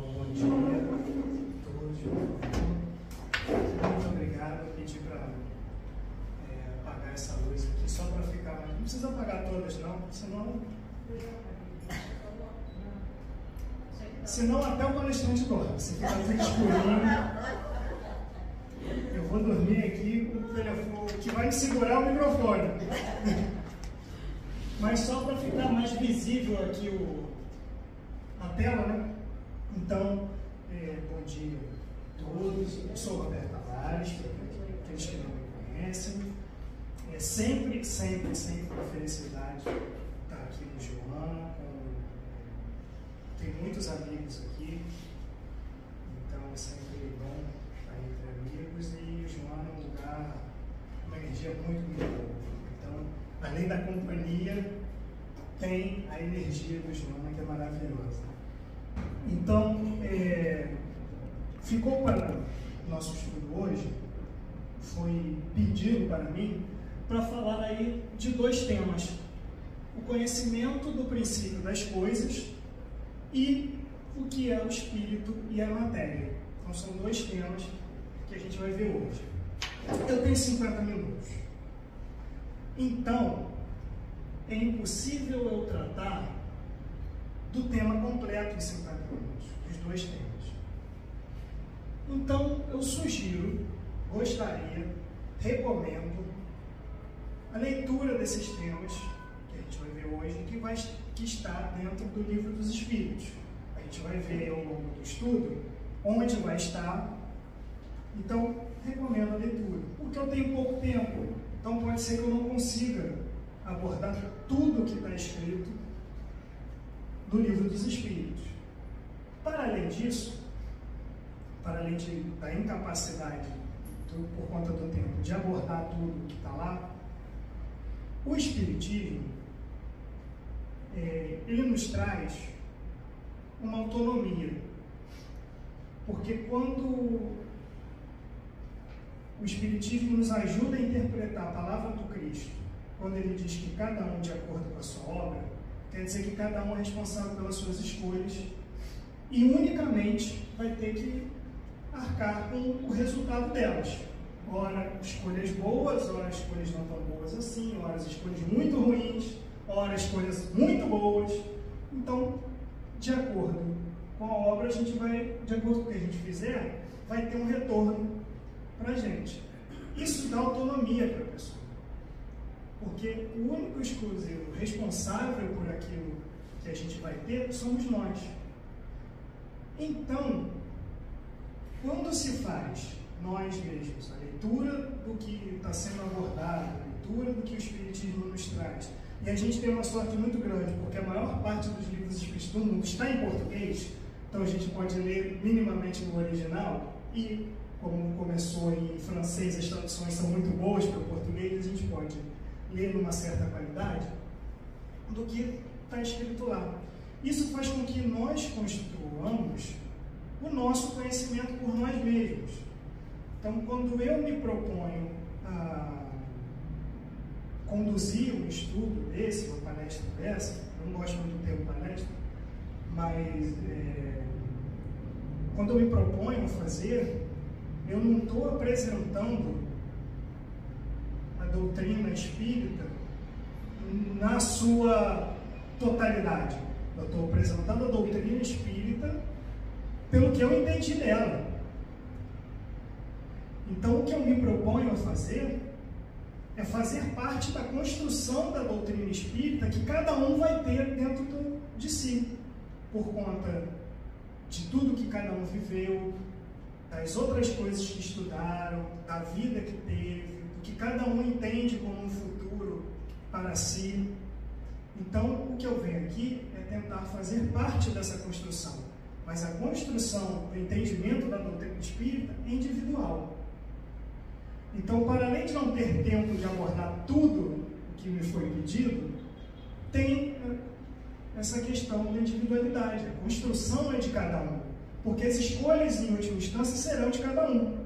Bom dia a todos. Muito obrigado. Eu pedi para apagar essa luz aqui só para ficar mais. Não precisa apagar todas, não, senão até o palestrante dorme. Se ficar tudo escurinho, eu vou dormir aqui com o telefone que vai segurar o microfone. Mas só para ficar mais visível aqui a tela, né? Então, bom dia a todos. Eu sou o Roberto Tavares, aqueles que não me conhecem. É sempre uma felicidade estar aqui no Joana. Tem muitos amigos aqui, então é sempre bom estar entre amigos. E o Joana é um lugar, uma energia muito boa. Então, além da companhia, tem a energia do Joana, que é maravilhosa. Então, ficou para o nosso estudo hoje, foi pedido para mim, para falar aí de dois temas: o conhecimento do princípio das coisas e o que é o espírito e a matéria. Então, são dois temas que a gente vai ver hoje. Eu tenho 50 minutos. Então, é impossível eu tratar do tema completo em 50 minutos, dos dois temas. Então, eu sugiro, gostaria, recomendo a leitura desses temas que a gente vai ver hoje, que está dentro do Livro dos Espíritos. A gente vai ver ao longo do estudo onde vai estar. Então, recomendo a leitura, porque eu tenho pouco tempo. Então, pode ser que eu não consiga abordar tudo que está escrito no Livro dos Espíritos. Para além disso, para além da incapacidade, por conta do tempo, de abordar tudo que está lá, o Espiritismo, ele nos traz uma autonomia. Porque quando o Espiritismo nos ajuda a interpretar a palavra do Cristo, quando ele diz que cada um de acordo com a sua obra, quer dizer que cada um é responsável pelas suas escolhas e unicamente vai ter que arcar com o resultado delas. Ora escolhas boas, ora escolhas não tão boas assim, ora escolhas muito ruins, ora escolhas muito boas. Então, de acordo com a obra, a gente vai, de acordo com o que a gente fizer, vai ter um retorno para a gente. Isso dá autonomia para a pessoa. Porque o único exclusivo responsável por aquilo que a gente vai ter somos nós. Então, quando se faz nós mesmos a leitura do que está sendo abordado, a leitura do que o Espiritismo nos traz, e a gente tem uma sorte muito grande, porque a maior parte dos livros espíritas do mundo está em português, então a gente pode ler minimamente no original, e como começou em francês, as traduções são muito boas para o português, a gente pode ler numa certa qualidade do que está escrito lá. Isso faz com que nós construamos o nosso conhecimento por nós mesmos. Então, quando eu me proponho a conduzir um estudo desse, uma palestra dessa, eu não gosto muito do termo palestra, mas quando eu me proponho a fazer, eu não estou apresentando a doutrina espírita na sua totalidade. Eu estou apresentando a doutrina espírita pelo que eu entendi dela. Então, o que eu me proponho a fazer é fazer parte da construção da doutrina espírita que cada um vai ter dentro de si, por conta de tudo que cada um viveu, das outras coisas que estudaram, da vida que teve, do que cada um entende como um futuro para si. Então, o que eu venho aqui é tentar fazer parte dessa construção, mas a construção do entendimento da doutrina espírita é individual. Então, para além de não ter tempo de abordar tudo o que me foi pedido, tem essa questão da individualidade. A construção é de cada um, porque as escolhas, em última instância, serão de cada um.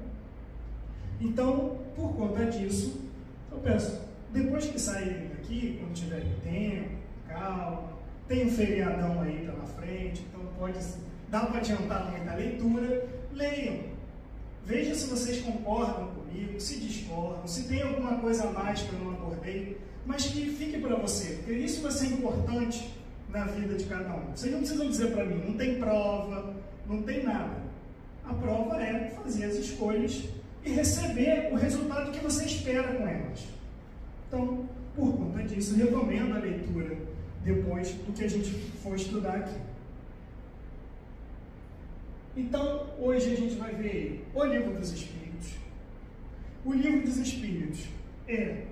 Então, por conta disso, eu peço, depois que saírem daqui, quando tiverem tempo, calma, tem um feriadão aí pela frente, então dá para adiantar muita leitura. Leiam, veja se vocês concordam comigo, se discordam, se tem alguma coisa a mais que eu não abordei, mas que fique para você, porque isso vai ser importante na vida de cada um. Vocês não precisam dizer para mim, não tem prova, não tem nada. A prova é fazer as escolhas e receber o resultado que você espera com elas. Então, por conta disso, recomendo a leitura depois do que a gente for estudar aqui. Então, hoje a gente vai ver o Livro dos Espíritos. O Livro dos Espíritos é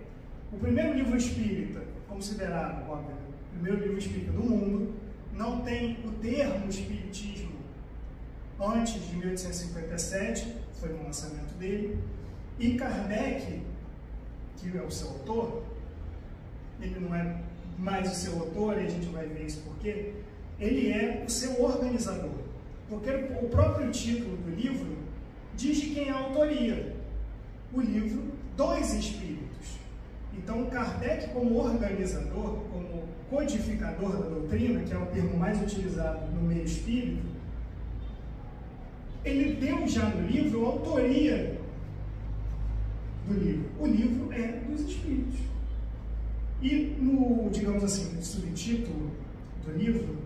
o primeiro livro espírita, considerado, óbvio, o primeiro livro espírita do mundo. Não tem o termo espiritismo antes de 1857, foi o lançamento dele. E Kardec, que é o seu autor, ele não é mais o seu autor, e a gente vai ver isso porque ele é o seu organizador. Porque o próprio título do livro diz de quem é a autoria. O livro dos Espíritos. Então, Kardec, como organizador, como codificador da doutrina, que é o termo mais utilizado no meio espírita, ele deu já no livro a autoria do livro. O livro é dos Espíritos. E no, digamos assim, no subtítulo do livro,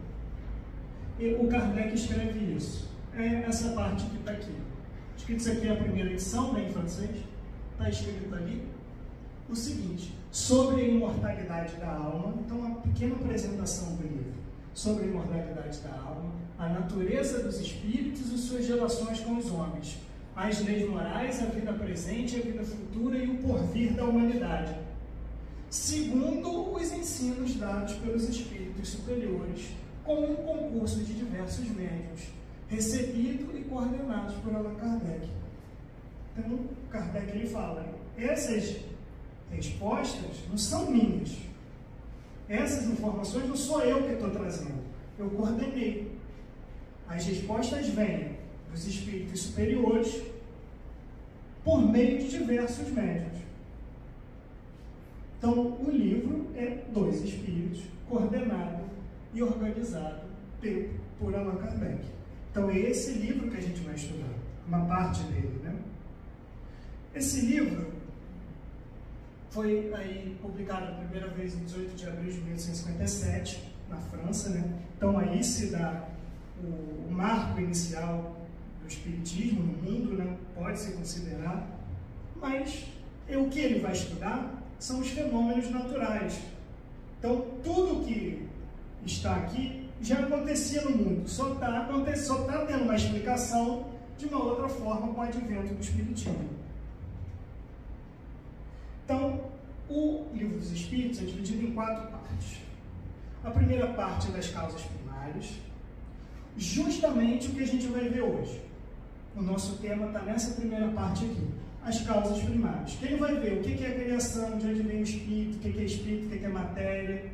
o Kardec escreve isso. É essa parte que está aqui. Escrito isso aqui é a primeira edição, né, em francês. Está escrito ali o seguinte: sobre a imortalidade da alma. Então, uma pequena apresentação do livro. Sobre a imortalidade da alma, a natureza dos espíritos e suas relações com os homens, as leis morais, a vida presente, a vida futura e o porvir da humanidade, segundo os ensinos dados pelos espíritos superiores, com um concurso de diversos médiuns, recebido e coordenados por Allan Kardec. Então, Kardec ele fala, essas respostas não são minhas. Essas informações não sou eu que estou trazendo. Eu coordenei. As respostas vêm dos espíritos superiores por meio de diversos médiuns. Então, o livro é dos espíritos, coordenado e organizado por Allan Kardec. Então, é esse livro que a gente vai estudar, uma parte dele, né? Esse livro foi aí publicado a primeira vez em 18 de abril de 1857, na França, né? Então, aí se dá o marco inicial do espiritismo no mundo, né? Pode-se considerar, mas o que ele vai estudar são os fenômenos naturais. Então, tudo que está aqui já acontecia no mundo, só está tendo uma explicação de uma outra forma com o advento do espiritismo. Então, o Livro dos Espíritos é dividido em 4 partes. A primeira parte é das causas primárias, justamente o que a gente vai ver hoje. O nosso tema está nessa primeira parte aqui, as causas primárias. Quem vai ver o que é a criação, de onde vem o espírito, o que é espírito, o que é matéria.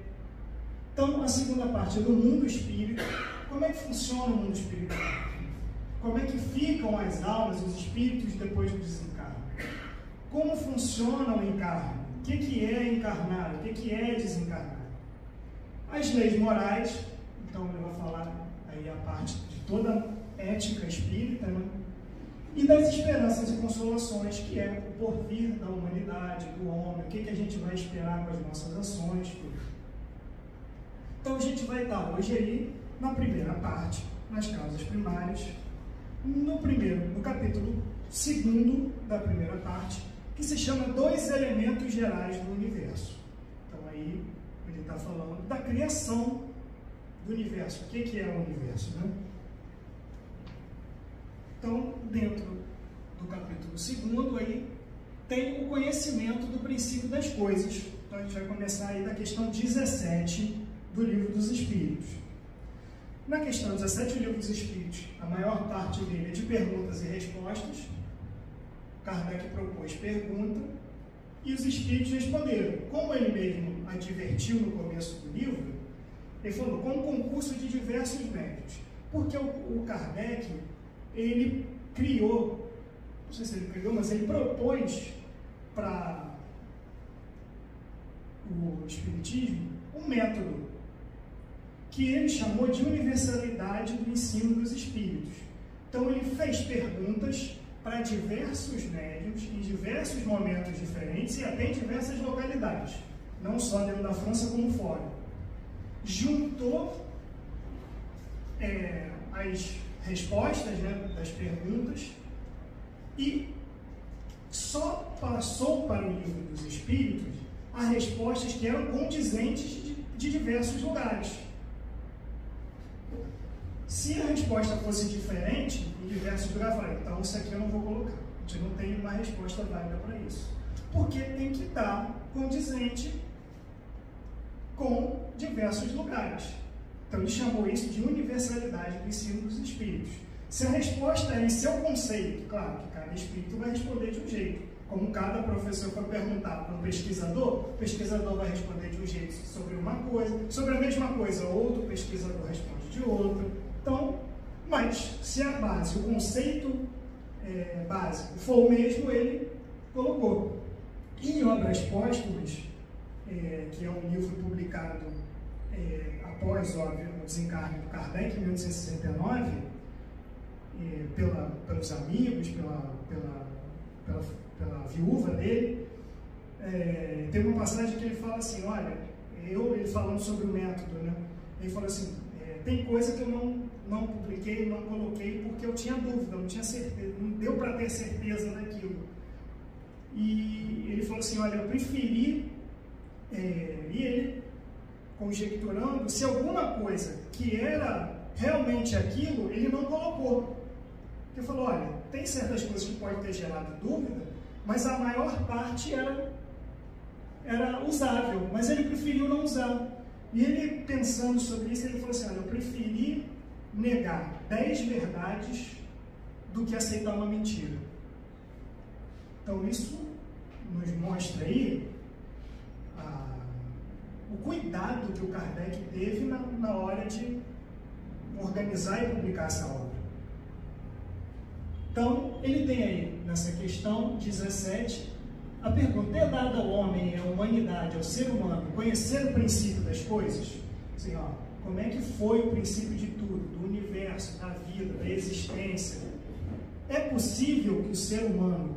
Então, a segunda parte é do mundo espírita. Como é que funciona o mundo espiritual? Como é que ficam as almas, os espíritos, depois do desencarne? Como funciona o encarne? O que é encarnar? O que é desencarnar? As leis morais. Então, ele vai falar aí a parte de toda a ética espírita, né? E das esperanças e consolações, que é o porvir da humanidade, do homem, o que a gente vai esperar com as nossas ações, tudo. Então, a gente vai estar hoje aí, na primeira parte, nas causas primárias, no capítulo 2º da primeira parte, que se chama 2 elementos gerais do universo. Então, aí, ele está falando da criação do universo. O que é o universo, né? Então, dentro do capítulo 2º, aí, tem o conhecimento do princípio das coisas. Então, a gente vai começar aí da questão 17 do Livro dos Espíritos. Na questão 17 do Livro dos Espíritos, a maior parte dele é de perguntas e respostas. Kardec propôs pergunta e os espíritos responderam. Como ele mesmo advertiu no começo do livro, ele falou, com um concurso de diversos médiuns. Porque o Kardec, ele criou, não sei se ele criou, mas ele propôs para o espiritismo um método que ele chamou de universalidade do ensino dos espíritos. Então ele fez perguntas para diversos médiuns, em diversos momentos diferentes e até em diversas localidades, não só dentro da França como fora. Juntou as respostas, né, das perguntas e só passou para o livro dos Espíritos as respostas que eram condizentes de diversos lugares. Se a resposta fosse diferente em diversos lugares, eu falei, então isso aqui eu não vou colocar. A gente não tem uma resposta válida para isso. Porque tem que estar condizente com diversos lugares. Então ele chamou isso de universalidade do ensino dos espíritos. Se a resposta é em seu conceito, claro que cada espírito vai responder de um jeito. Como cada professor for perguntar para um pesquisador, o pesquisador vai responder de um jeito sobre uma coisa, sobre a mesma coisa, outro pesquisador responde de outra. Então, mas se a base, o conceito básico for o mesmo, ele colocou. Em Obras Póstumas, que é um livro publicado após, óbvio, o desencarne do Kardec, em 1869, pelos amigos, pela viúva dele, tem uma passagem que ele fala assim, olha, ele falando sobre o método, né? Ele falou assim, tem coisa que eu não publiquei, não coloquei, porque eu tinha dúvida, não tinha certeza, não deu para ter certeza daquilo. E ele falou assim, olha, eu preferi, e ele conjecturando, se alguma coisa que era realmente aquilo, ele não colocou. Ele falou, olha, tem certas coisas que podem ter gerado dúvida, mas a maior parte era usável, mas ele preferiu não usar. E ele, pensando sobre isso, ele falou assim, olha, eu preferi negar 10 verdades do que aceitar uma mentira. Então isso nos mostra aí o cuidado que o Kardec teve na hora de organizar e publicar essa obra. Então, ele tem aí, nessa questão 17, a pergunta, é dada ao homem, à humanidade, ao ser humano, conhecer o princípio das coisas? Assim, ó, como é que foi o princípio de tudo, do universo, da vida, da existência? É possível que o ser humano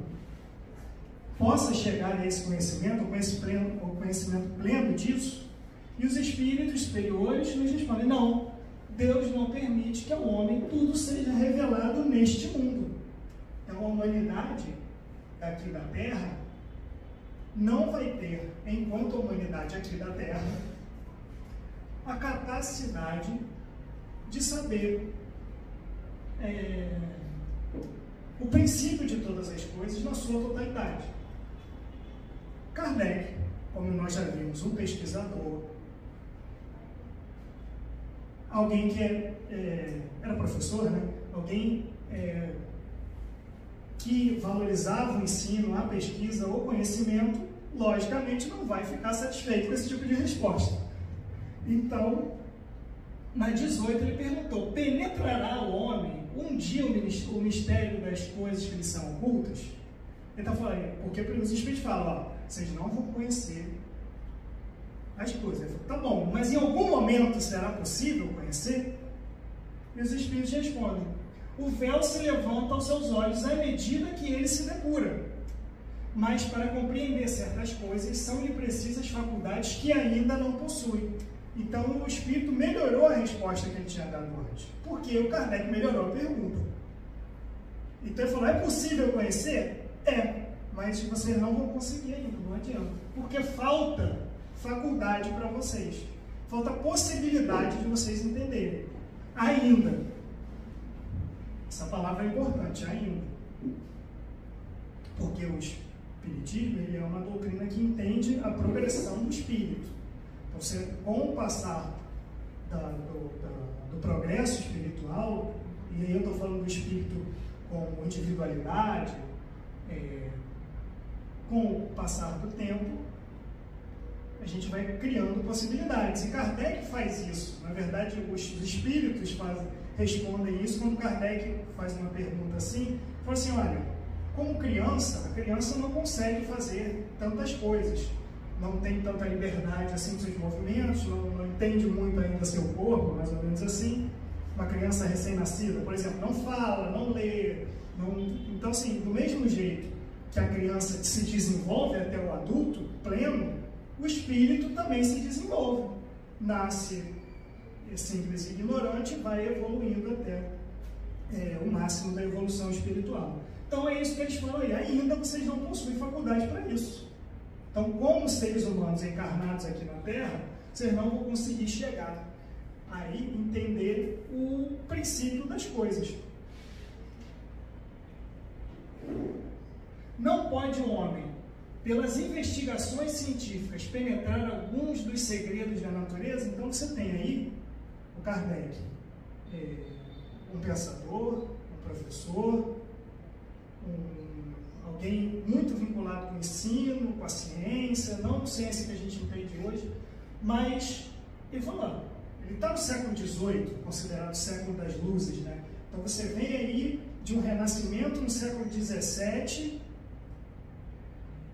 possa chegar a esse conhecimento, o conhecimento pleno disso? E os espíritos superiores nos respondem, não, Deus não permite que ao homem tudo seja revelado neste mundo. Então a humanidade aqui da Terra não vai ter, enquanto a humanidade aqui da Terra, a capacidade de saber o princípio de todas as coisas na sua totalidade. Kardec, como nós já vimos, um pesquisador, alguém que era professor, né? Alguém que valorizava o ensino, a pesquisa, o conhecimento, logicamente não vai ficar satisfeito com esse tipo de resposta. Então, na 18 ele perguntou, penetrará o homem um dia o mistério das coisas que lhe são ocultas? Ele está falando, porque os espíritos falam, ó, vocês não vão conhecer as coisas. Ele falou, tá bom, mas em algum momento será possível conhecer? E os espíritos respondem, o véu se levanta aos seus olhos à medida que ele se depura. Mas para compreender certas coisas, são-lhe precisas faculdades que ainda não possui. Então o espírito melhorou a resposta que ele tinha dado antes. Porque o Kardec melhorou a pergunta. Então ele falou, é possível conhecer? É, mas vocês não vão conseguir ainda, não adianta. Porque falta faculdade para vocês. Falta possibilidade de vocês entenderem. Ainda. Essa palavra é importante, ainda. Porque o espiritismo ele é uma doutrina que entende a progressão do espírito. Então, você, com o passar do progresso espiritual, e aí eu estou falando do espírito como individualidade, com o passar do tempo, a gente vai criando possibilidades. E Kardec faz isso. Na verdade, os espíritos respondem isso quando Kardec faz uma pergunta assim, fala assim, olha, como criança, a criança não consegue fazer tantas coisas, não tem tanta liberdade assim nos seus movimentos, não entende muito ainda seu corpo, mais ou menos assim. Uma criança recém-nascida, por exemplo, não fala, não lê. Então, assim, do mesmo jeito que a criança se desenvolve até o adulto pleno, o espírito também se desenvolve. Nasce simples e ignorante e vai evoluindo até o máximo da evolução espiritual. Então é isso que eles falam aí, ainda vocês não possuem faculdade para isso. Então, como seres humanos encarnados aqui na Terra, vocês não vão conseguir chegar aí, entender o princípio das coisas. Não pode um homem, pelas investigações científicas, penetrar alguns dos segredos da natureza. Então você tem aí o Kardec, um pensador, um professor, alguém muito vinculado com o ensino, com a ciência, não ciência que a gente entende hoje, mas ele falou, ele está no século XVIII, considerado o século das luzes, né? Então você vem aí de um renascimento no século XVII,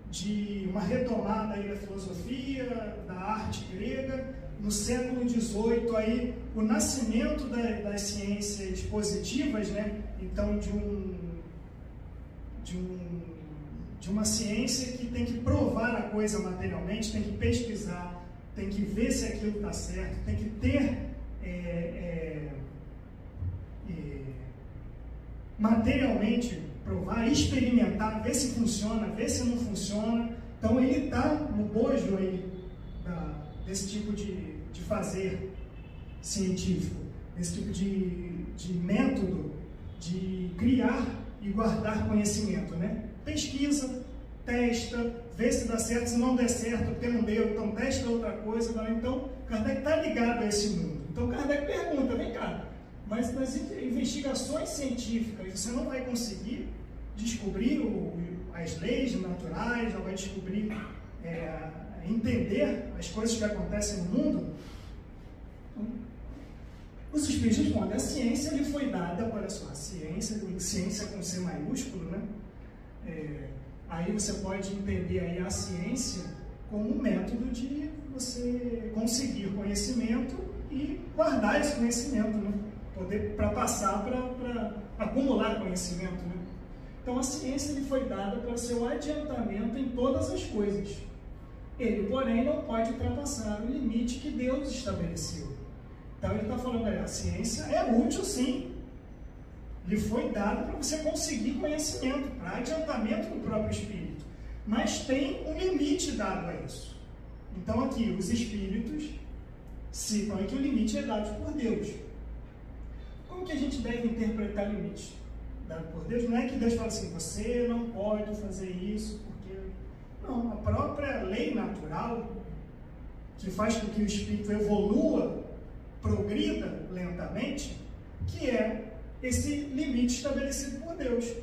de uma retomada aí da filosofia, da arte grega, no século XVIII aí o nascimento das ciências positivas, né? Então de uma ciência que tem que provar a coisa materialmente, tem que pesquisar, tem que ver se aquilo está certo, tem que ter materialmente provar, experimentar, ver se funciona, ver se não funciona. Então ele está no bojo aí desse tipo de fazer científico, desse tipo de método de criar e guardar conhecimento, né? Pesquisa, testa, vê se dá certo, se não der certo, porque não deu, então testa outra coisa. Então, Kardec está ligado a esse mundo. Então, Kardec pergunta, vem cá, mas nas investigações científicas você não vai conseguir descobrir as leis naturais, não vai descobrir, entender as coisas que acontecem no mundo? Os espíritos respondem, a ciência lhe foi dada, olha só, a ciência com C maiúsculo, né? Aí você pode entender aí a ciência como um método de você conseguir conhecimento e guardar esse conhecimento, né? Para passar, para acumular conhecimento, né? Então a ciência lhe foi dada para seu adiantamento em todas as coisas. Ele, porém, não pode ultrapassar o limite que Deus estabeleceu. Então ele está falando, a ciência é útil sim, lhe foi dada para você conseguir conhecimento, para adiantamento do próprio espírito, mas tem um limite dado a isso. Então aqui os espíritos citam que o limite é dado por Deus. Como que a gente deve interpretar o limite dado por Deus? Não é que Deus fala assim, você não pode fazer isso, porque... Não, a própria lei natural, que faz com que o espírito evolua, progrida lentamente, que é esse limite estabelecido por Deus.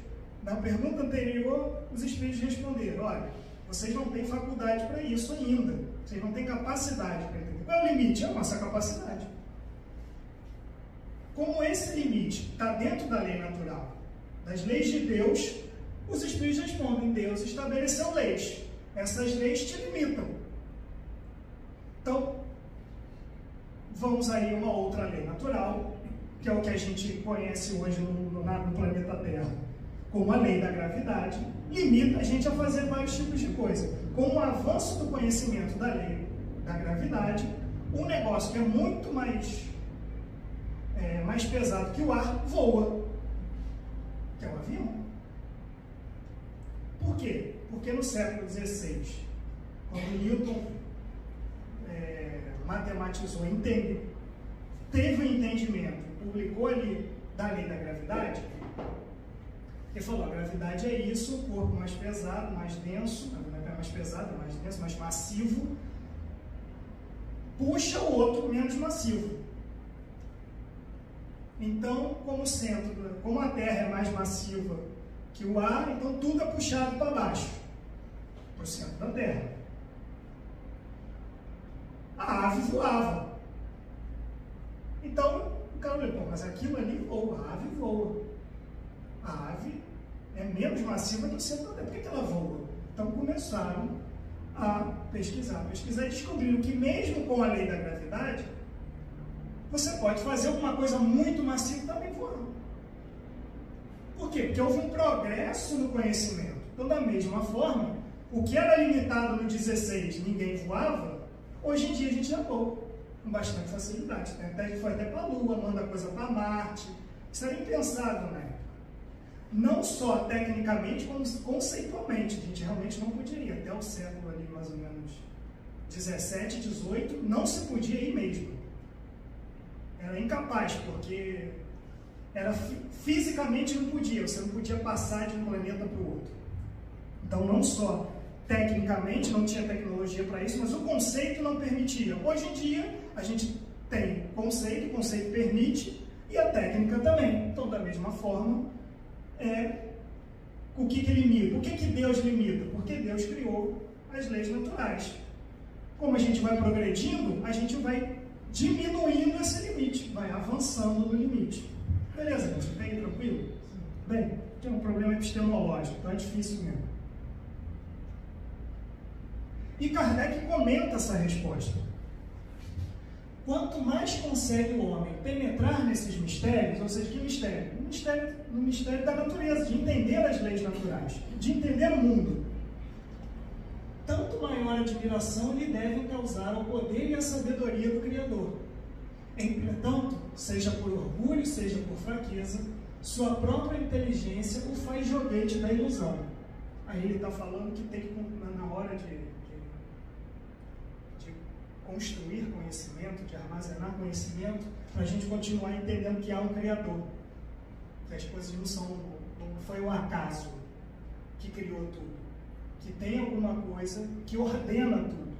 Na pergunta anterior, os espíritos responderam, olha, vocês não têm faculdade para isso ainda, vocês não têm capacidade para entender. Qual é o limite? É a nossa capacidade. Como esse limite está dentro da lei natural, das leis de Deus, os espíritos respondem, Deus estabeleceu leis, essas leis te limitam. Então, vamos aí a uma outra lei natural, que é o que a gente conhece hoje no planeta Terra, como a lei da gravidade, limita a gente a fazer vários tipos de coisa. Com o avanço do conhecimento da lei da gravidade, um negócio que é muito mais pesado que o ar voa, que é o avião. Por quê? Porque no século XVI, quando Newton matematizou, teve um entendimento, publicou ali da lei da gravidade, ele falou, a gravidade é isso, o corpo mais pesado, mais denso, não é mais pesado, mais denso, mais massivo, puxa o outro menos massivo. Então, como a Terra é mais massiva que o ar, então tudo é puxado para baixo, para o centro da Terra. A ave voava. Então, o cara olhou, mas aquilo ali voa, a ave voa. A ave é menos massiva que o centro da Terra. Por que ela voa? Então começaram a pesquisar. Pesquisar e descobriram que mesmo com a lei da gravidade, você pode fazer alguma coisa muito massiva também voando. Por quê? Porque houve um progresso no conhecimento. Então, da mesma forma, o que era limitado no 16, ninguém voava, hoje em dia a gente já voa com bastante facilidade. Foi até para a Lua, manda coisa para Marte. Isso era impensável na época. Não só tecnicamente, como conceitualmente. A gente realmente não poderia. Até o século ali, mais ou menos 17, 18, não se podia ir mesmo. Era incapaz, porque fisicamente não podia. Você não podia passar de um planeta para o outro. Então, não só tecnicamente não tinha tecnologia para isso, mas o conceito não permitia. Hoje em dia, a gente tem conceito, o conceito permite, e a técnica também. Então, da mesma forma, o que limita? Por que Deus limita? Porque Deus criou as leis naturais. Como a gente vai progredindo, a gente vai diminuindo esse limite, vai avançando no limite. Beleza, gente? Bem tranquilo? Bem, tem um problema epistemológico, então é difícil mesmo. E Kardec comenta essa resposta. Quanto mais consegue o homem penetrar nesses mistérios, ou seja, que mistério? No mistério da natureza, de entender as leis naturais, de entender o mundo, tanto maior admiração lhe devem causar o poder e a sabedoria do Criador. Entretanto, seja por orgulho, seja por fraqueza, sua própria inteligência o faz joguete da ilusão. Aí ele está falando que tem que, na hora de construir conhecimento, de armazenar conhecimento, para a gente continuar entendendo que há um Criador. Que as coisas não foi o acaso que criou tudo. Que tem alguma coisa que ordena tudo.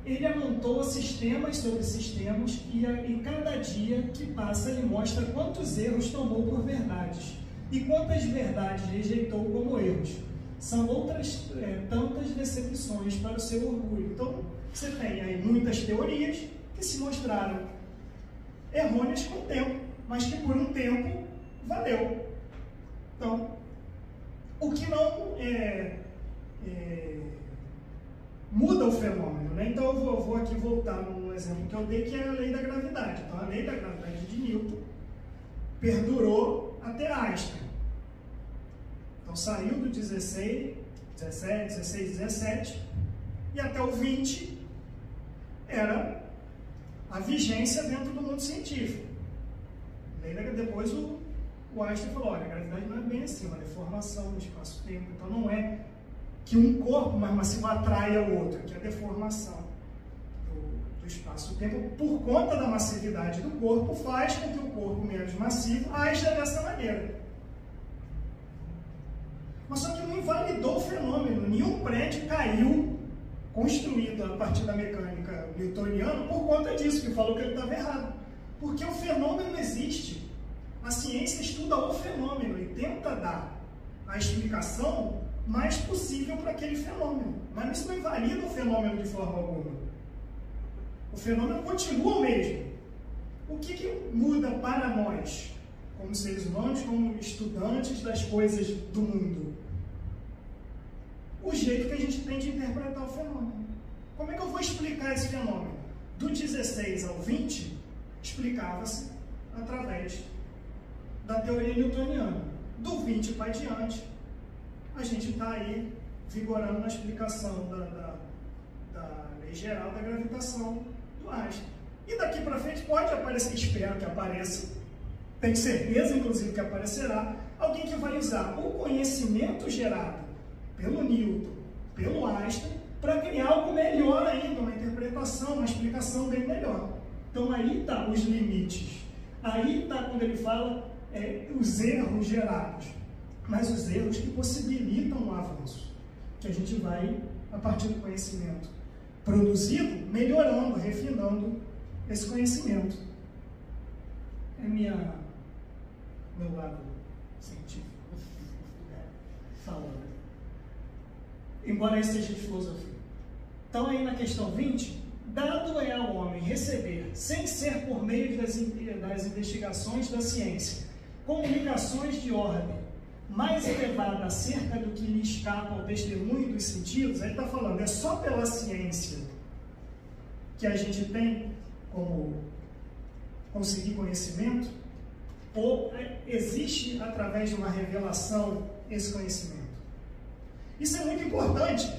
Ele amontoa sistemas sobre sistemas e cada dia que passa ele mostra quantos erros tomou por verdades e quantas verdades rejeitou como erros. São outras tantas decepções para o seu orgulho. Então, você tem aí muitas teorias que se mostraram errôneas com o tempo, mas que por um tempo valeu. Então, o que não muda o fenômeno, né? Então, eu vou aqui voltar no exemplo que eu dei, que é a lei da gravidade. Então, a lei da gravidade de Newton perdurou até Einstein. Então, saiu do 16, 17, e até o 20 era a vigência dentro do mundo científico. Depois o Einstein falou, olha, a gravidade não é bem assim, uma deformação no espaço-tempo. Então, não é que um corpo mais massivo atrai ao outro, que é a deformação do espaço-tempo, por conta da massividade do corpo, faz com que o corpo menos massivo aja dessa maneira. Mas só que não invalidou o fenômeno. Nenhum prédio caiu, construído a partir da mecânica newtoniana, por conta disso, que falou que ele estava errado. Porque o fenômeno existe. A ciência estuda o fenômeno e tenta dar a explicação mais possível para aquele fenômeno. Mas isso não invalida o fenômeno de forma alguma. O fenômeno continua o mesmo. O que muda para nós, como seres humanos, como estudantes das coisas do mundo? O jeito que a gente tem de interpretar o fenômeno. Como é que eu vou explicar esse fenômeno? Do 16 ao 20, explicava-se através da teoria newtoniana. Do 20 para diante, a gente está aí vigorando na explicação da lei geral da gravitação do Einstein. E daqui para frente pode aparecer, espero que apareça, tenho certeza, inclusive, que aparecerá, alguém que vai usar o conhecimento gerado pelo Newton, pelo Einstein, para criar algo melhor ainda, uma interpretação, uma explicação bem melhor. Então aí está os limites. Aí está quando ele fala os erros gerados, mas os erros que possibilitam o avanço, que a gente vai, a partir do conhecimento produzido, melhorando, refinando esse conhecimento. É meu lado científico falando. Embora isso seja de filosofia. Então, aí na questão 20, dado é ao homem receber, sem ser por meio das investigações da ciência, comunicações de ordem mais elevada acerca do que lhe escapa ao testemunho dos sentidos, ele está falando, é só pela ciência que a gente tem como conseguir conhecimento, ou existe através de uma revelação esse conhecimento? Isso é muito importante,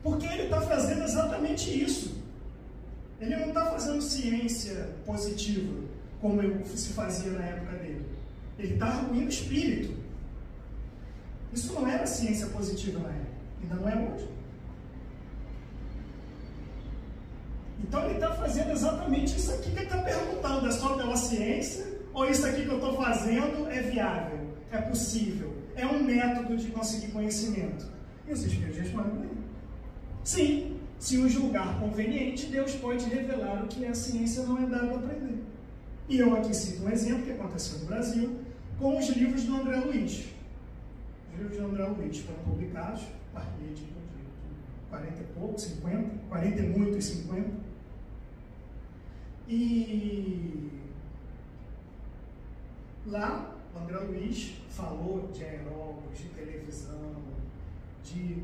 porque ele está fazendo exatamente isso. Ele não está fazendo ciência positiva, como se fazia na época dele. Ele está arguindo o espírito. Isso não era ciência positiva na época, ainda não é hoje. Então ele está fazendo exatamente isso aqui que ele está perguntando. É só pela ciência? Ou isso aqui que eu estou fazendo é viável? É possível? É um método de conseguir conhecimento? E os espíritos respondem: sim, se o julgar conveniente, Deus pode revelar o que a ciência não é dada a aprender. E eu aqui cito um exemplo que aconteceu no Brasil com os livros do André Luiz. Os livros do André Luiz foram publicados a partir de 40 e pouco, 50, 40 e muito e 50. E lá o André Luiz falou de aerógrafos, de televisão, de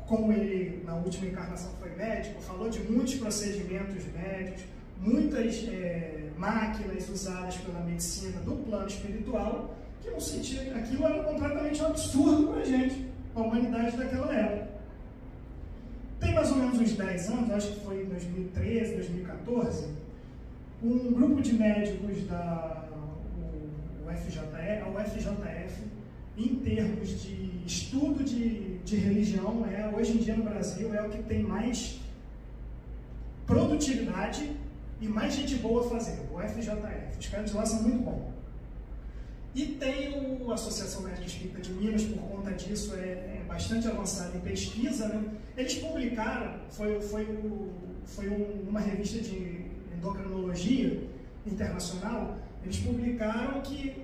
como ele na última encarnação foi médico, falou de muitos procedimentos médicos, muitas máquinas usadas pela medicina do plano espiritual, que não sentia, aquilo era completamente um absurdo para a gente, para a humanidade daquela época. Tem mais ou menos uns 10 anos, acho que foi em 2013, 2014, um grupo de médicos da UFJF, em termos de estudo de religião, hoje em dia no Brasil é o que tem mais produtividade e mais gente boa fazendo, o UFJF. Os caras de lá são muito bons. E tem a Associação Médica Espírita de Minas, por conta disso, é bastante avançada em pesquisa, né? Eles publicaram, foi uma revista de endocrinologia internacional, eles publicaram que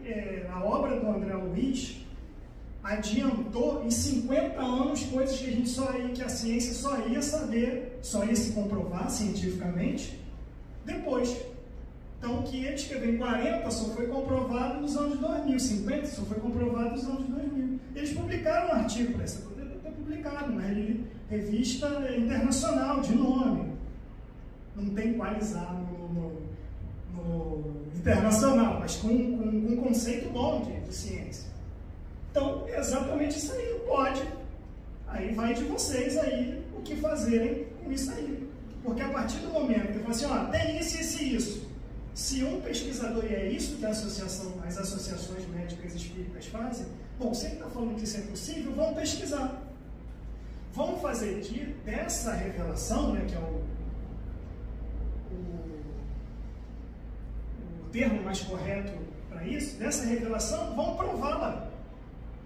a obra do André Luiz adiantou em 50 anos coisas que a ciência só ia saber, só ia se comprovar cientificamente depois. Então, o que ele escreveu em 40 só foi comprovado nos anos 2000, 50 só foi comprovado nos anos 2000. Eles publicaram um artigo, parece que poderia ter publicado, na revista internacional, de nome. Não tem equalizado no internacional, mas com um conceito bom de ciência. Então, é exatamente isso aí, pode. Aí vai de vocês aí o que fazerem com isso aí. Porque a partir do momento que eu falo assim, ó, tem isso e isso. Se um pesquisador, e é isso que as associações médicas espíritas fazem, bom, se ele está falando que isso é possível, vamos pesquisar. Vamos fazer dessa revelação, né, que é o termo mais correto para isso, dessa revelação, vamos prová-la.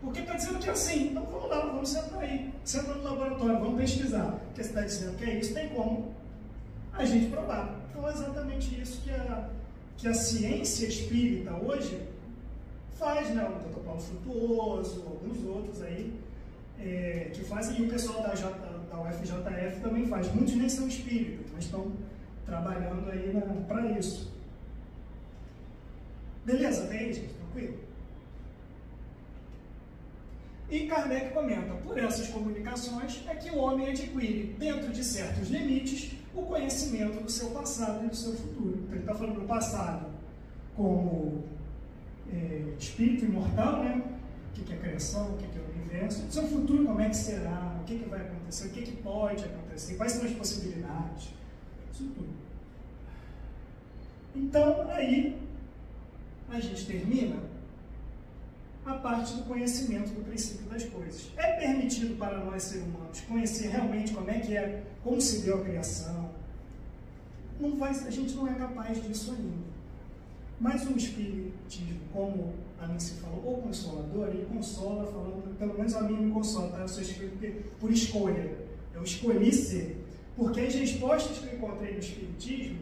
Porque está dizendo que é assim, então vamos lá, vamos sentar aí, senta no laboratório, vamos pesquisar. Porque você está dizendo que é isso, tem como a gente provar. Então é exatamente isso que a ciência espírita hoje faz, né? O Dr. Paulo Frutuoso, alguns outros aí, que fazem, e o pessoal da UFJF também faz. Muitos nem são espíritas, mas estão trabalhando aí para isso. Beleza? Até aí, gente? Tranquilo? E Kardec comenta, por essas comunicações é que o homem adquire, dentro de certos limites, o conhecimento do seu passado e do seu futuro. Então, ele está falando do passado como espírito imortal, né? O que é a criação, o que é o universo. Do seu futuro, como é que será, o que vai acontecer, o que pode acontecer, quais são as possibilidades. Isso tudo. Então, aí, a gente termina a parte do conhecimento do princípio das coisas. É permitido para nós, seres humanos, conhecer realmente como se deu a criação? A gente não é capaz disso ainda. Mas o espiritismo, como a Nancy falou, ou consolador, ele consola falando, pelo menos a mim me consola, tá? Eu sou espírita por escolha. Eu escolhi ser. Porque as respostas que eu encontrei no espiritismo,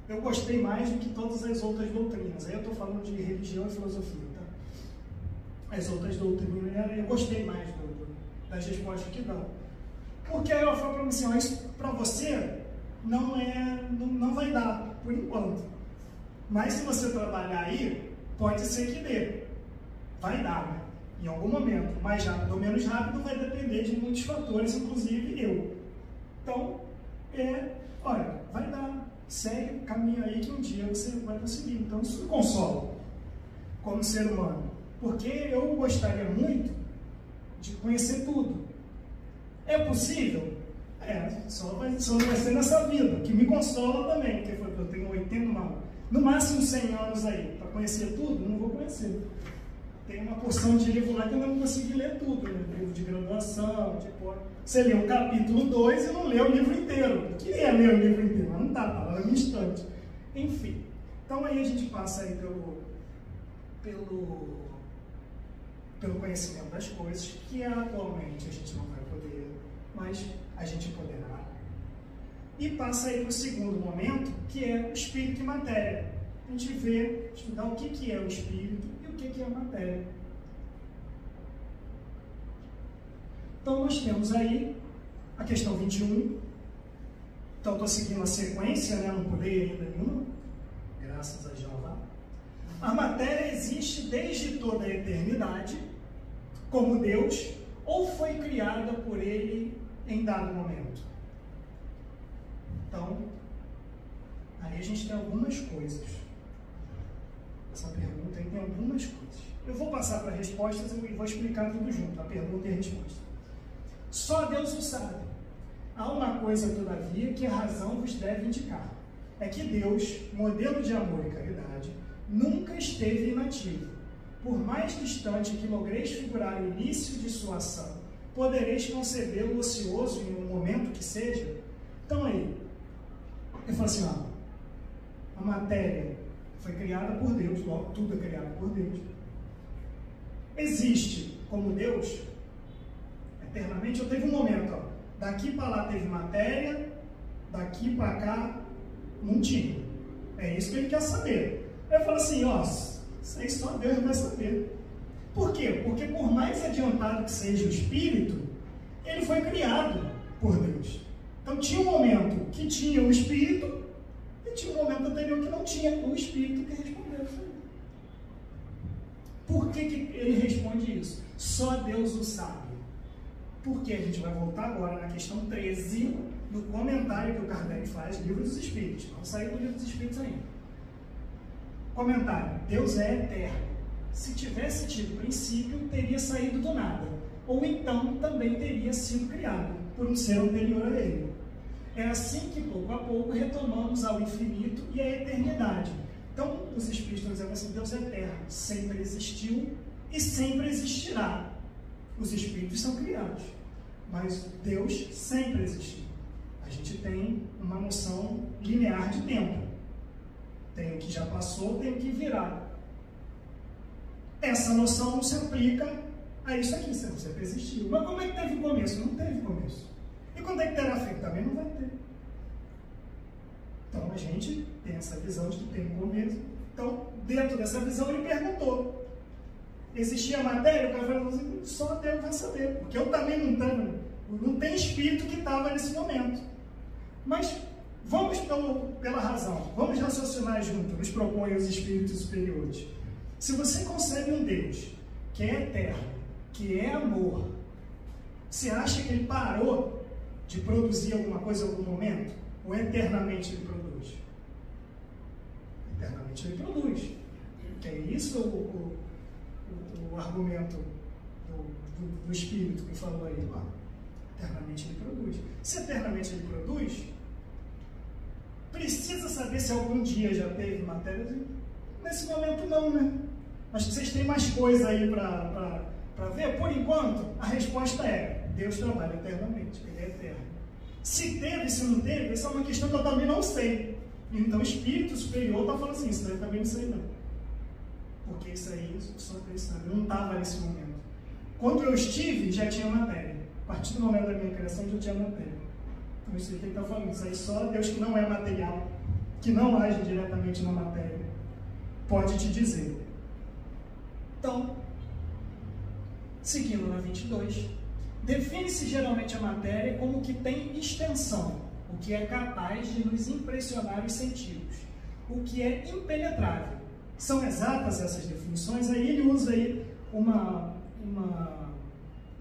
eu gostei mais do que todas as outras doutrinas. Aí eu estou falando de religião e filosofia, tá? As outras doutrinas, eu gostei mais das respostas que dão. Porque aí ela fala para mim assim, ó, isso para você não vai dar, por enquanto. Mas se você trabalhar aí, pode ser que dê. Vai dar, né? em algum momento. Mais rápido ou menos rápido vai depender de muitos fatores, inclusive eu. Então, olha, vai dar, segue, caminha aí que um dia você vai conseguir. Então, isso me consola como ser humano, porque eu gostaria muito de conhecer tudo. É possível? Só vai ser nessa vida, que me consola também, porque eu tenho 80, no máximo 100 anos aí, para conhecer tudo, não vou conhecer. Tem uma porção de livro lá que eu não consegui ler tudo, né? Livro de graduação, você lê o capítulo 2 e não lê o livro inteiro. Eu queria ler o livro inteiro, mas não dá, tá lá no instante. Enfim, então aí a gente passa aí pelo conhecimento das coisas, que atualmente a gente não vai poder, mas a gente poderá. E passa aí para o segundo momento, que é o espírito e matéria. A gente vê, estudar o que é o espírito e o que é a matéria. Então nós temos aí a questão 21. Então estou seguindo a sequência, né? Não pulei ainda nenhuma, graças a Jeová. A matéria existe desde toda a eternidade, como Deus, ou foi criada por Ele em dado momento? Então, aí a gente tem algumas coisas. Essa pergunta aí tem algumas coisas. Eu vou passar para respostas e vou explicar tudo junto, a pergunta e a resposta. Só Deus o sabe. Há uma coisa, todavia, que a razão vos deve indicar. É que Deus, modelo de amor e caridade, nunca esteve inativo. Por mais distante que logreis figurar o início de sua ação, podereis concebê-lo ocioso em um momento que seja? Então aí, eu falo assim, a matéria foi criada por Deus, logo tudo é criado por Deus. Existe como Deus, eternamente, eu teve um momento, daqui para lá teve matéria, daqui para cá não tinha. É isso que ele quer saber. Eu falo assim, isso aí só Deus vai saber. Por quê? Porque por mais adiantado que seja o espírito, ele foi criado por Deus. Então tinha um momento que tinha o espírito e tinha um momento anterior que não tinha o espírito que respondeu isso aí. Por que ele responde isso? Só Deus o sabe. Porque a gente vai voltar agora na questão 13, no comentário que o Kardec faz, Livro dos Espíritos. Vamos sair do Livro dos Espíritos ainda. Comentário: Deus é eterno. Se tivesse tido princípio, teria saído do nada. Ou então também teria sido criado por um ser anterior a ele. É assim que, pouco a pouco, retomamos ao infinito e à eternidade. Então, os Espíritos estão dizendo assim, Deus é eterno, sempre existiu e sempre existirá. Os Espíritos são criados, mas Deus sempre existiu. A gente tem uma noção linear de tempo. Tem o que já passou, tem o que virá. Essa noção não se aplica a isso aqui, sempre existiu. Mas como é que teve começo? Não teve começo. E quando é que terá fim? Também não vai ter. Então a gente tem essa visão de que tem um começo. Então, dentro dessa visão, ele perguntou: existia matéria? O cara falou assim, só Deus vai saber. Porque eu também não tem espírito que estava nesse momento. Mas vamos pela razão, vamos raciocinar junto, nos propõe os espíritos superiores. Se você concebe um Deus que é eterno, que é amor, você acha que ele parou de produzir alguma coisa em algum momento? Ou eternamente ele produz? Eternamente ele produz. Que é isso o argumento do Espírito que falou aí. Eternamente ele produz. Se eternamente ele produz, precisa saber se algum dia já teve matéria? Nesse momento não, né? Acho que vocês têm mais coisa aí para ver. Por enquanto, a resposta é: Deus trabalha eternamente, ele é eterno. Se teve, se não teve, essa é uma questão que eu também não sei. Então o Espírito Superior está falando assim, isso eu também não sei não. Porque isso aí, só Deus sabe, eu não estava nesse momento. Quando eu estive, já tinha matéria. A partir do momento da minha criação, já tinha matéria. Então isso aí que ele está falando, isso aí só Deus que não é material, que não age diretamente na matéria, pode te dizer. Então, seguindo na 22, define-se geralmente a matéria como que tem extensão, o que é capaz de nos impressionar os sentidos, o que é impenetrável. São exatas essas definições? Aí ele usa aí uma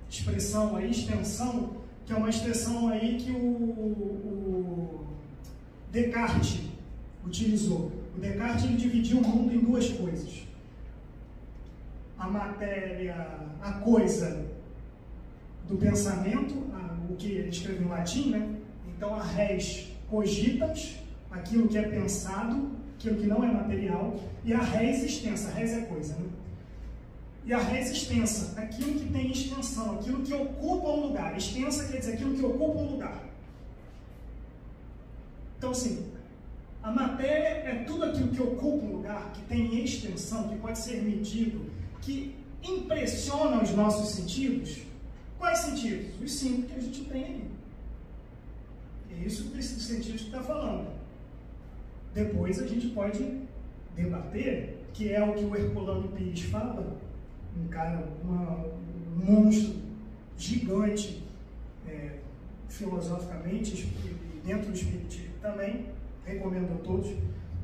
expressão aí, extensão, que é uma expressão aí que o Descartes utilizou. O Descartes ele dividiu o mundo em duas coisas. A matéria, a coisa do pensamento, o que ele escreveu em latim, né? Então, a res cogitas, aquilo que é pensado, aquilo que não é material, e a res extensa, a res é coisa, né? E a res extensa, aquilo que tem extensão, aquilo que ocupa um lugar. Extensa quer dizer aquilo que ocupa um lugar. Então, assim, a matéria é tudo aquilo que ocupa um lugar, que tem extensão, que pode ser medido, que impressiona os nossos sentidos. Quais sentidos? Os 5 que a gente tem aí. É isso desses sentidos que está falando. Depois a gente pode debater, que é o que o Herculano Pires fala, um cara, um monstro gigante, filosoficamente, dentro do espiritismo também, recomendo a todos,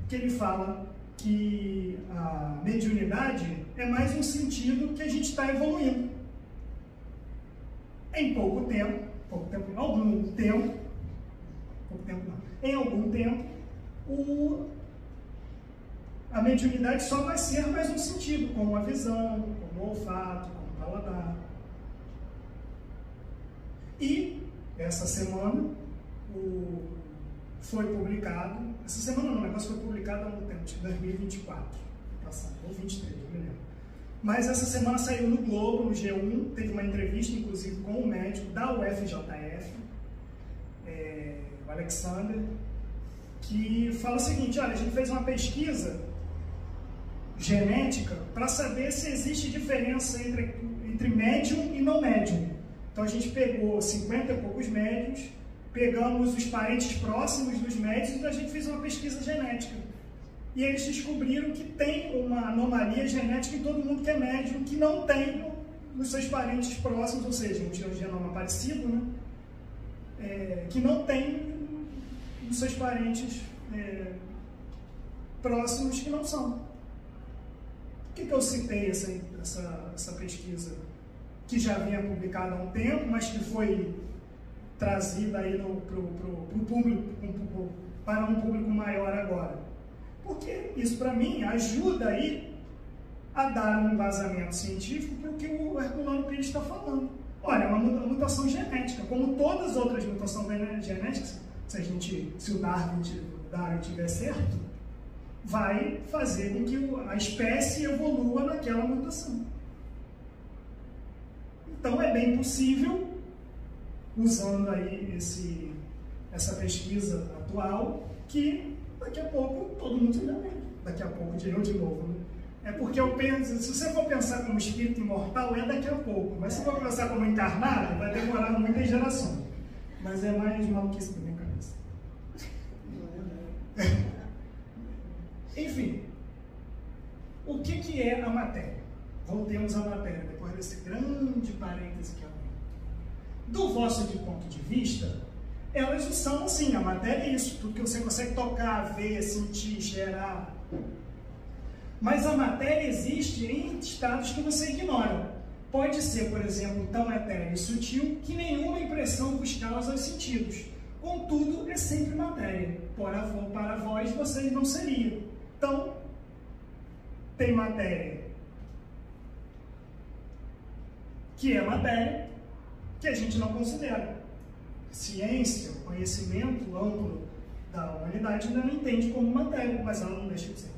que ele fala que a mediunidade é mais um sentido que a gente está evoluindo. Em algum tempo a mediunidade só vai ser mais um sentido, como a visão, como o olfato, como o paladar. E essa semana foi publicado, essa semana não, o negócio foi publicado há um tempo, de 2024, passado, ou 23, não me lembro. Mas essa semana saiu no Globo, no G1, teve uma entrevista, inclusive, com um médico da UFJF, o Alexander, que fala o seguinte: olha, a gente fez uma pesquisa genética para saber se existe diferença entre médium e não médium. Então a gente pegou 50 e poucos médiums, pegamos os parentes próximos dos médiums e a gente fez uma pesquisa genética. E eles descobriram que tem uma anomalia genética em todo mundo que é médium, que não tem nos seus parentes próximos, ou seja, um genoma parecido, né? Que não tem nos seus parentes próximos que não são. Por que eu citei essa pesquisa que já vinha publicada há um tempo, mas que foi trazida aí pro público, para um público maior agora? Porque isso, para mim, ajuda aí a dar um embasamento científico para o que o Herculano Pires está falando. Olha, é uma mutação genética, como todas as outras mutações genéticas, se o Darwin tiver certo, vai fazer com que a espécie evolua naquela mutação. Então é bem possível, usando aí essa pesquisa atual, que daqui a pouco todo mundo seja médium. Daqui a pouco, eu de novo, né? É porque eu penso, se você for pensar como espírito imortal, é daqui a pouco. Mas se for pensar como encarnado, vai demorar muitas gerações. Mas é mais maluquice da minha cabeça. Enfim, o que é a matéria? Voltemos à matéria, depois desse grande parêntese que eu abri. Do vosso ponto de vista, elas são assim, a matéria é isso, tudo que você consegue tocar, ver, sentir, gerar. Mas a matéria existe em estados que você ignora. Pode ser, por exemplo, tão etéreo e sutil que nenhuma impressão vos causa aos sentidos. Contudo, é sempre matéria. Para vós, vocês não seriam. Então, tem matéria que é matéria, que a gente não considera. Ciência, o conhecimento amplo da humanidade ainda não entende como matéria, mas ela não deixa de ser.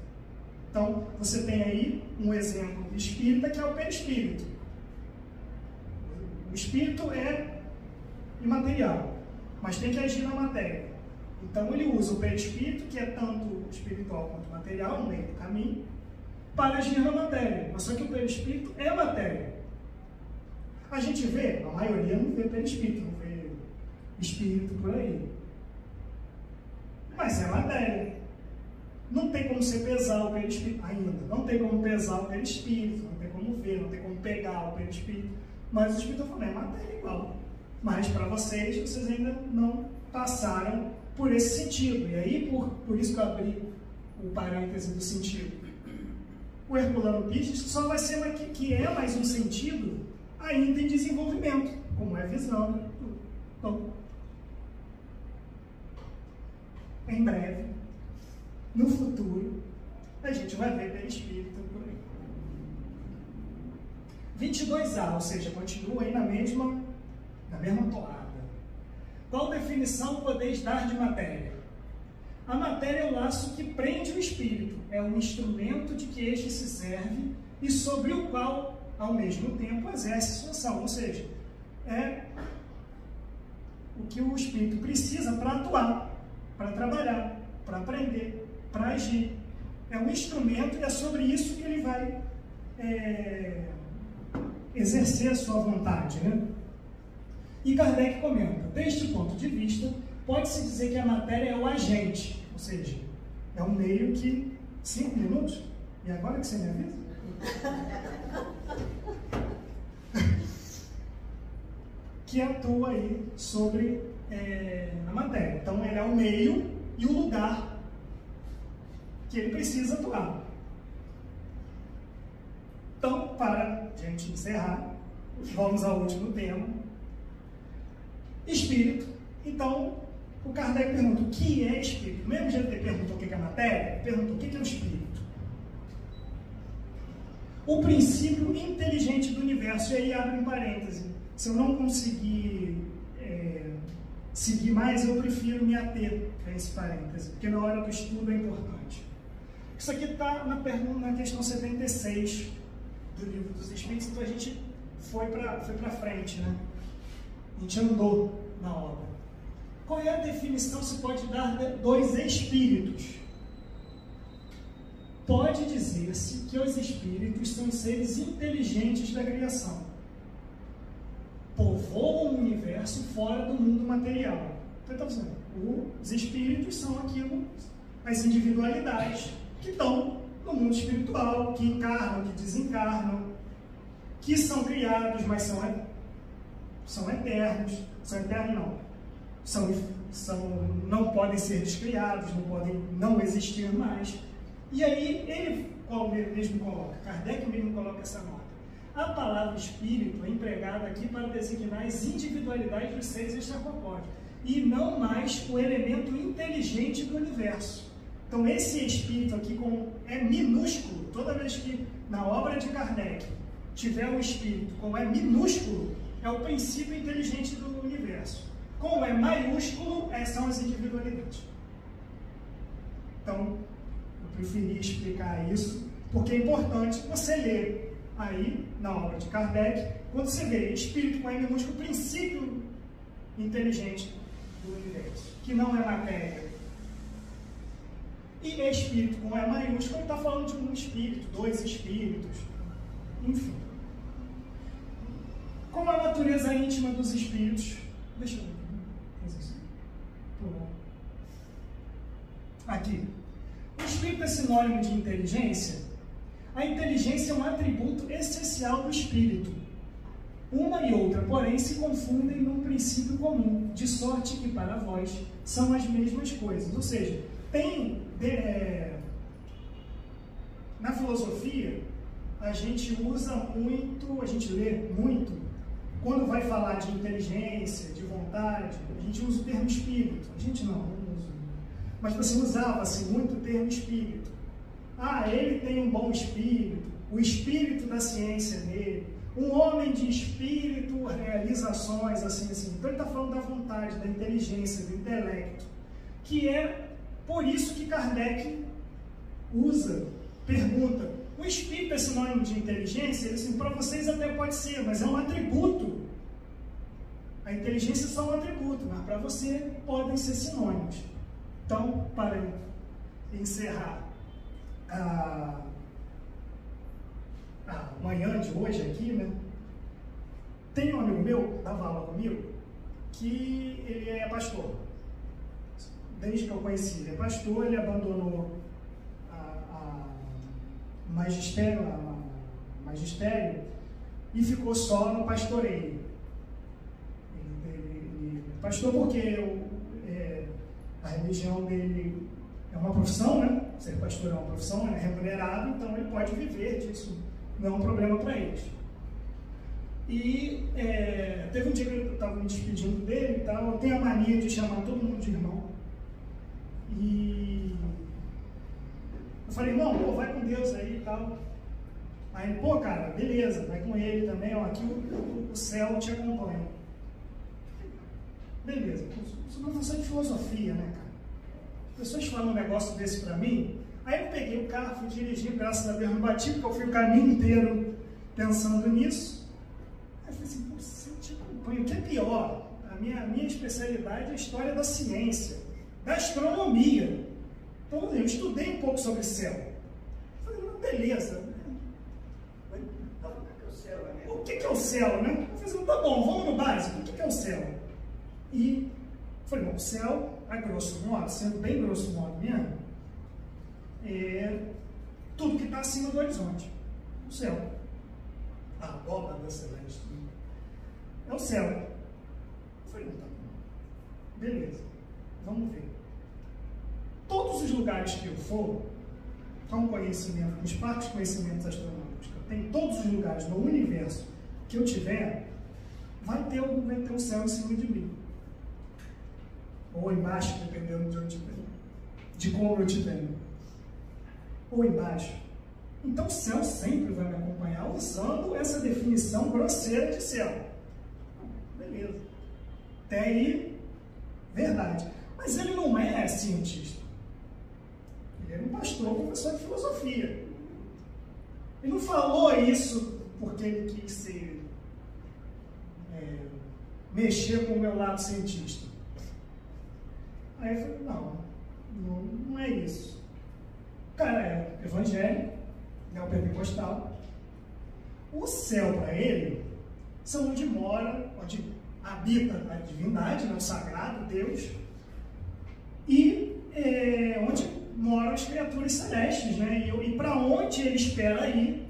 Então, você tem aí um exemplo espírita que é o perispírito. O espírito é imaterial, mas tem que agir na matéria. Então, ele usa o perispírito, que é tanto espiritual quanto material, no meio do caminho, para agir na matéria. Mas só que o perispírito é matéria. A gente vê, a maioria não vê perispírito, não vê espírito por aí. Mas é matéria. Não tem como você pesar o perispírito ainda. Não tem como pesar o perispírito, não tem como ver, não tem como pegar o perispírito. Mas o espírito falou, é matéria igual. Mas para vocês ainda não passaram por esse sentido. E aí, por isso que eu abri o parêntese do sentido. O Herculano Pires só vai ser que é mais um sentido ainda em desenvolvimento, como é a visão. Então, em breve, no futuro, a gente vai ver perispírito por aí. 22A, ou seja, continua aí na mesma toada. Qual definição podeis dar de matéria? A matéria é o laço que prende o espírito, é um instrumento de que este se serve e sobre o qual, ao mesmo tempo, exerce sua ação. Ou seja, é o que o espírito precisa para atuar, para trabalhar, para aprender, para agir. É um instrumento e é sobre isso que ele vai exercer a sua vontade, né? E Kardec comenta, deste ponto de vista, pode-se dizer que a matéria é o agente, ou seja, é um meio que... 5 minutos? E agora que você me avisa? Que atua aí sobre a matéria. Então, ele é o meio e o lugar que ele precisa atuar. Então, para a gente encerrar, vamos ao último tema. Espírito. Então, o Kardec pergunta o que é espírito. Mesmo jeito que ele perguntou o que é matéria, ele perguntou o que é o espírito. O princípio inteligente do universo. E aí abre um parêntese. Se eu não conseguir seguir mais, eu prefiro me ater a esse parêntese, porque na hora do estudo é importante. Isso aqui está na questão 76 do Livro dos Espíritos, então a gente foi para frente, né? A gente andou na obra. Qual é a definição que se pode dar dos espíritos? Pode dizer-se que os espíritos são seres inteligentes da criação. Povoam o universo fora do mundo material. Então, está dizendo, os espíritos são aquilo, as individualidades que estão no mundo espiritual, que encarnam, que desencarnam, que são criados, mas são eternos. São eternos não. Não podem ser descriados, não podem não existir mais. E aí, ele mesmo coloca, Kardec mesmo coloca essa nota. A palavra espírito é empregada aqui para designar as individualidades dos seres extracorpóreos e não mais o elemento inteligente do universo. Então, esse espírito aqui é minúsculo. Toda vez que na obra de Kardec tiver um espírito como é minúsculo, é o princípio inteligente do universo. Como é maiúsculo, são as individualidades. Então, eu preferi explicar isso, porque é importante você ler aí, na obra de Kardec, quando você vê espírito com E minúsculo, princípio inteligente do universo, que não é matéria. E espírito com E maiúsculo, ele está falando de um espírito, dois espíritos, enfim. Como a natureza íntima dos espíritos, deixa eu ver, aqui. O espírito é sinônimo de inteligência? A inteligência é um atributo essencial do espírito. Uma e outra, porém, se confundem num princípio comum, de sorte que para vós são as mesmas coisas. Ou seja, na filosofia, a gente usa muito, a gente lê muito, quando vai falar de inteligência, de vontade, a gente usa o termo espírito. A gente não usa. Mas você usava-se muito o termo espírito. Ele tem um bom espírito, o espírito da ciência nele, um homem de espírito, realizações, assim. Então ele está falando da vontade, da inteligência, do intelecto, que é por isso que Kardec pergunta, o espírito é sinônimo de inteligência? Ele assim, para vocês até pode ser, mas é um atributo. A inteligência é só um atributo, mas para você podem ser sinônimos. Então, para encerrar a manhã de hoje aqui, né? Tem um amigo meu, dava aula comigo, que ele é pastor. Desde que eu conheci, ele é pastor, ele abandonou o magistério e ficou só no pastoreio. Ele pastor porque a religião dele é uma profissão, né? Ser pastor é uma profissão, é remunerado, então ele pode viver disso, não é um problema para eles. E teve um dia que eu estava me despedindo dele e tal, eu tenho a mania de chamar todo mundo de irmão. E eu falei, irmão, pô, vai com Deus aí e tal. Aí ele, pô, cara, beleza, vai com ele também, ó, aqui o céu te acompanha. Beleza, sou professor de filosofia, né, cara? As pessoas falam um negócio desse pra mim, aí eu peguei o carro, fui dirigir, graças a Deus não bati, porque eu fui o caminho inteiro pensando nisso. Aí eu falei assim, pô, se eu te acompanho, o que é pior? A minha especialidade é a história da ciência, da astronomia. Então eu estudei um pouco sobre céu. Eu falei, beleza. O que é o céu, né? Eu falei assim, tá bom, vamos no básico, o que é o céu? E falei, bom, o céu, a grosso modo, sendo bem grosso modo mesmo, é tudo que está acima do horizonte. O céu. A abóbada celeste. É o céu. Eu falei, não, tá bom. Beleza, vamos ver. Todos os lugares que eu for, com conhecimento, os parques de conhecimentos astronômicos, que eu tenho, todos os lugares no universo que eu tiver, vai ter um céu em cima de mim. Ou embaixo, dependendo de onde estiver, de como eu estiver. Ou embaixo. Então o céu sempre vai me acompanhar usando essa definição grosseira de céu. Beleza. Até aí, verdade. Mas ele não é cientista. Ele era um pastor, professor de filosofia. Ele não falou isso porque ele quis mexer com o meu lado cientista. Aí eu falei, não é isso. O cara é evangélico, neopentecostal. O céu para ele são onde mora, onde habita a divindade, né, o sagrado, Deus, e onde moram as criaturas celestes, né? E para onde ele espera ir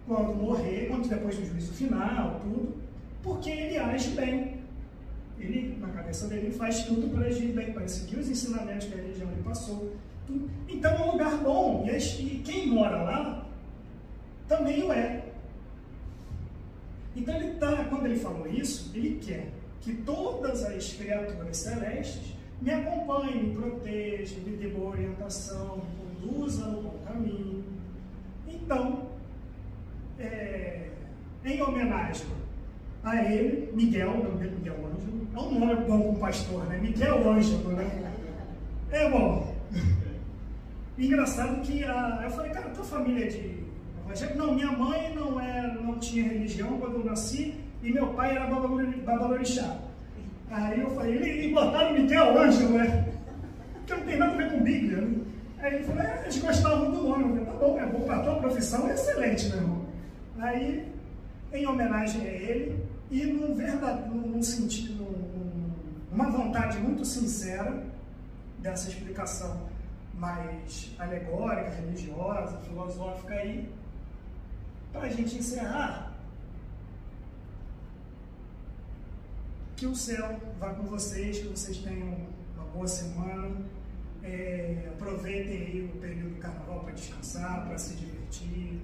quando morrer, quando depois do juízo final, tudo, porque ele age bem. Ele, na cabeça dele, faz tudo para agir bem, para seguir os ensinamentos que a religião lhe passou. Tudo. Então é um lugar bom, e quem mora lá também o é. Então quando ele falou isso, ele quer que todas as criaturas celestes me acompanhem, me protejam, me dê boa orientação, me conduzam no bom caminho. Então, em homenagem a ele, Miguel, o nome dele Miguel Ângelo, é um nome bom para um pastor, né? Miguel Ângelo, né? É bom. Engraçado que eu falei, cara, tua família é de evangélico? Não, minha mãe não tinha religião quando eu nasci e meu pai era babalorixá. Aí eu falei, e botaram Miguel Ângelo, né? Porque não tem nada a ver com Bíblia, né? Aí ele falou, eles gostavam do nome. Eu falei, tá bom, é bom para a tua profissão, é excelente, meu irmão. Aí, em homenagem a ele, e num sentido, uma vontade muito sincera dessa explicação mais alegórica, religiosa, filosófica aí, para a gente encerrar, que o céu vá com vocês, que vocês tenham uma boa semana, aproveitem aí o período do carnaval para descansar, para se divertir,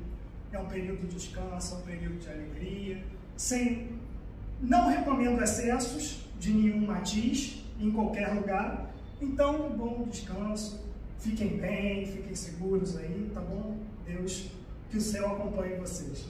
é um período de descanso, é um período de alegria, não recomendo excessos de nenhum matiz, em qualquer lugar, então, bom descanso, fiquem bem, fiquem seguros aí, tá bom? Deus, que o céu acompanhe vocês.